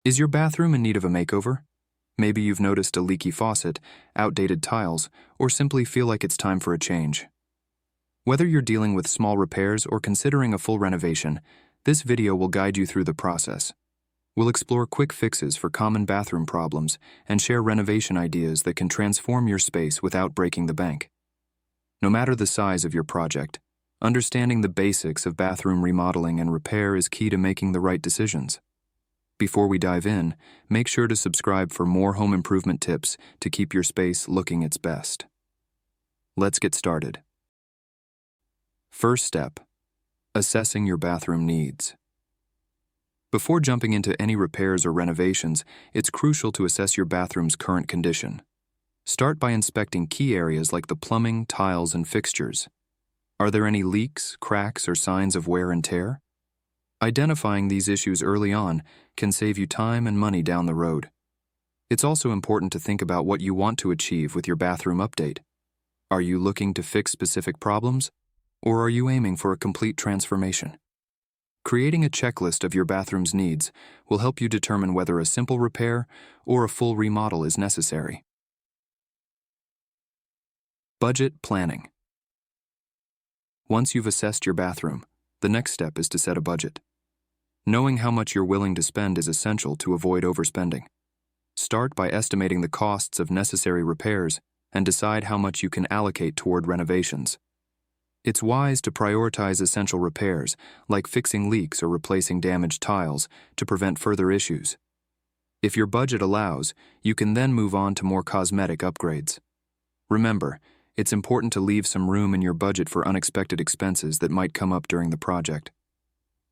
Is your bathroom in need of a makeover? Maybe you've noticed a leaky faucet, outdated tiles, or simply feel like it's time for a change. Whether you're dealing with small repairs or considering a full renovation, this video will guide you through the process. We'll explore quick fixes for common bathroom problems and share renovation ideas that can transform your space without breaking the bank. No matter the size of your project, understanding the basics of bathroom remodeling and repair is key to making the right decisions. Before we dive in, make sure to subscribe for more home improvement tips to keep your space looking its best. Let's get started. First step: assessing your bathroom needs. Before jumping into any repairs or renovations, it's crucial to assess your bathroom's current condition. Start by inspecting key areas like the plumbing, tiles, and fixtures. Are there any leaks, cracks, or signs of wear and tear? Identifying these issues early on can save you time and money down the road. It's also important to think about what you want to achieve with your bathroom update. Are you looking to fix specific problems, or are you aiming for a complete transformation? Creating a checklist of your bathroom's needs will help you determine whether a simple repair or a full remodel is necessary. Budget planning. Once you've assessed your bathroom, the next step is to set a budget. Knowing how much you're willing to spend is essential to avoid overspending. Start by estimating the costs of necessary repairs and decide how much you can allocate toward renovations. It's wise to prioritize essential repairs, like fixing leaks or replacing damaged tiles, to prevent further issues. If your budget allows, you can then move on to more cosmetic upgrades. Remember, it's important to leave some room in your budget for unexpected expenses that might come up during the project.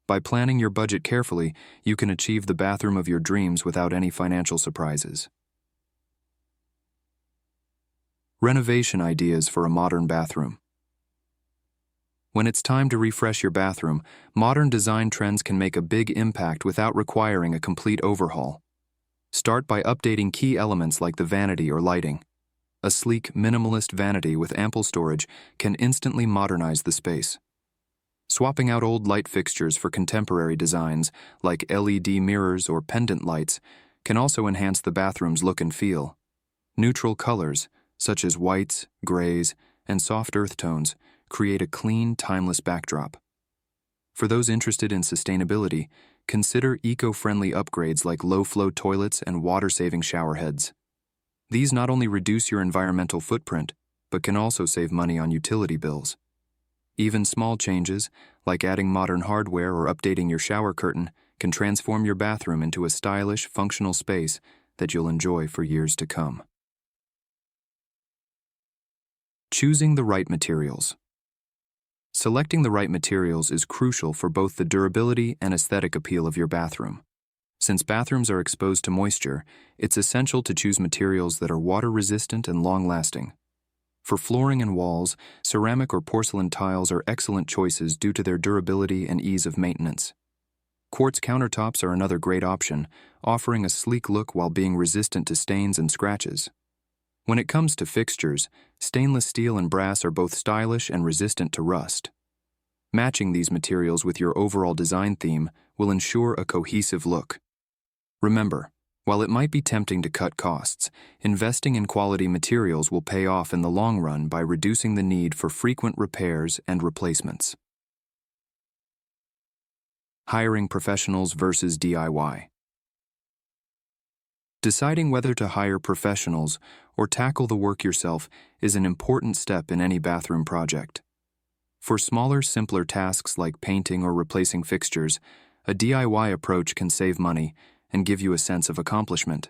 By planning your budget carefully, you can achieve the bathroom of your dreams without any financial surprises. Renovation ideas for a modern bathroom. When it's time to refresh your bathroom, modern design trends can make a big impact without requiring a complete overhaul. Start by updating key elements like the vanity or lighting. A sleek, minimalist vanity with ample storage can instantly modernize the space. Swapping out old light fixtures for contemporary designs, like LED mirrors or pendant lights, can also enhance the bathroom's look and feel. Neutral colors, such as whites, grays, and soft earth tones, create a clean, timeless backdrop. For those interested in sustainability, consider eco-friendly upgrades like low-flow toilets and water-saving shower heads. These not only reduce your environmental footprint, but can also save money on utility bills. Even small changes, like adding modern hardware or updating your shower curtain, can transform your bathroom into a stylish, functional space that you'll enjoy for years to come. Choosing the right materials. Selecting the right materials is crucial for both the durability and aesthetic appeal of your bathroom. Since bathrooms are exposed to moisture, it's essential to choose materials that are water-resistant and long-lasting. For flooring and walls, ceramic or porcelain tiles are excellent choices due to their durability and ease of maintenance. Quartz countertops are another great option, offering a sleek look while being resistant to stains and scratches. When it comes to fixtures, stainless steel and brass are both stylish and resistant to rust. Matching these materials with your overall design theme will ensure a cohesive look. Remember, while it might be tempting to cut costs, investing in quality materials will pay off in the long run by reducing the need for frequent repairs and replacements. Hiring professionals versus DIY. Deciding whether to hire professionals or tackle the work yourself is an important step in any bathroom project. For smaller, simpler tasks like painting or replacing fixtures, a DIY approach can save money and give you a sense of accomplishment.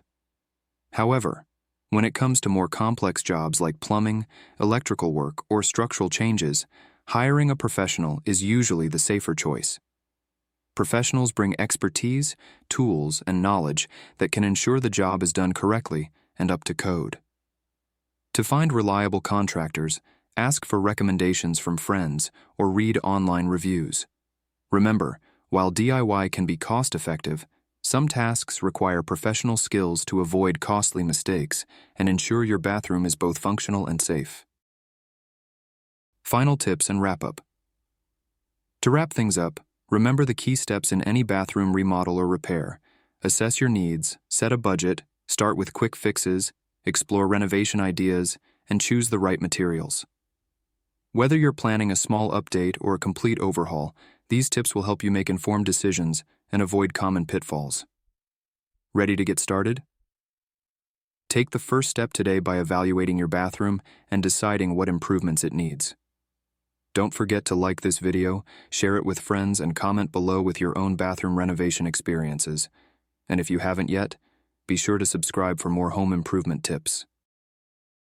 However, when it comes to more complex jobs like plumbing, electrical work, or structural changes, hiring a professional is usually the safer choice. Professionals bring expertise, tools, and knowledge that can ensure the job is done correctly and up to code. To find reliable contractors, ask for recommendations from friends or read online reviews. Remember, while DIY can be cost-effective, some tasks require professional skills to avoid costly mistakes and ensure your bathroom is both functional and safe. Final tips and wrap-up. To wrap things up, remember the key steps in any bathroom remodel or repair. Assess your needs, set a budget, start with quick fixes, explore renovation ideas, and choose the right materials. Whether you're planning a small update or a complete overhaul, these tips will help you make informed decisions and avoid common pitfalls. Ready to get started? Take the first step today by evaluating your bathroom and deciding what improvements it needs. Don't forget to like this video, share it with friends, and comment below with your own bathroom renovation experiences. And if you haven't yet, be sure to subscribe for more home improvement tips.